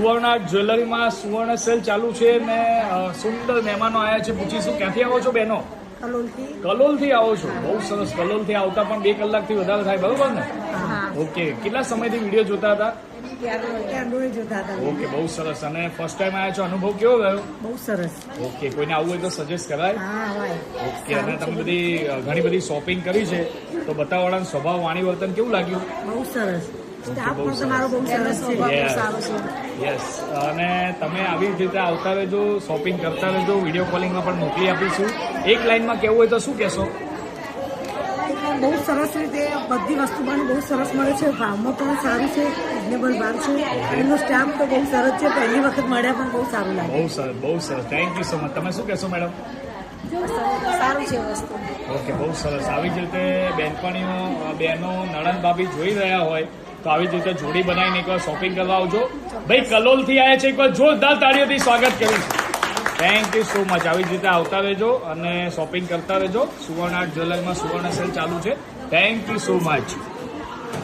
સુવર્ણ જ્વેલરીમાં સુવર્ણ સેલ ચાલુ છે ને સુંદર મહેમાનો આવ્યા છે. પૂછીશું ક્યાંથી આવો છો બહેનો? કલોલથી આવો છો. બહુ સરસ. કલોલથી આવતા પણ 2 કલાકથી વધારે થાય, બરોબર ને? ઓકે. કેટલા સમયથી વિડીયો જોતા હતા? ઓકે, બહુ સરસ. અને ફર્સ્ટ ટાઈમ આવ્યા છો, અનુભવ કેવો ગયો? બહુ સરસ. ઓકે, કોઈને આવવું હોય તો સજેસ્ટ કરાય? ઓકે. અને તમે ઘણી બધી શોપિંગ કરી છે, તો બતાવવાળાનો સ્વભાવ, વાણી વર્તન કેવું લાગ્યું? બહુ સરસ. સ્ટાફ પણ તમારો બહુ સરસ છે. યસ. અને તમે આવી રીતે આવતા રહેજો, શોપિંગ કરતા રહેજો. વિડીયો કોલિંગમાં પણ મોકલી આપીશું. એક લાઈનમાં કેવું હોય તો શું કહેશો? બહુ સરસ રીતે બધી વસ્તુ પણ બહુ સરસ મળે છે. ભાવમાં પણ સારું છે, રિઝનેબલ ભાવ છે. એમનો સ્ટાફ તો બહુ સરસ છે. પહેલી વખત મળ્યા પણ બહુ સારું લાગે. બહુ સરસ, બહુ સરસ. Thank you so much. તમે શું કહેશો મેડમ? સારું છે વસ્તુ. ઓકે, બહુ સરસ. આવી જ રીતે બેનપણીઓ, બહેનો, નણંદ ભાભી જોઈ રહ્યા હોય તો આવી જ રીતે જોડી બનાવીને એકવાર શોપિંગ કરવા આવજો. ભાઈ કલોલથી આવ્યા છે, એકવાર જોરદાર તાળીઓથી સ્વાગત કરીશું. Thank you so much. આવી જ રીતે આવતા રહેજો અને શોપિંગ કરતા રહેજો. સુવર્ણ આર્ટ જ્વેલરીમાં સુવર્ણ સેલ ચાલુ છે. Thank you so much.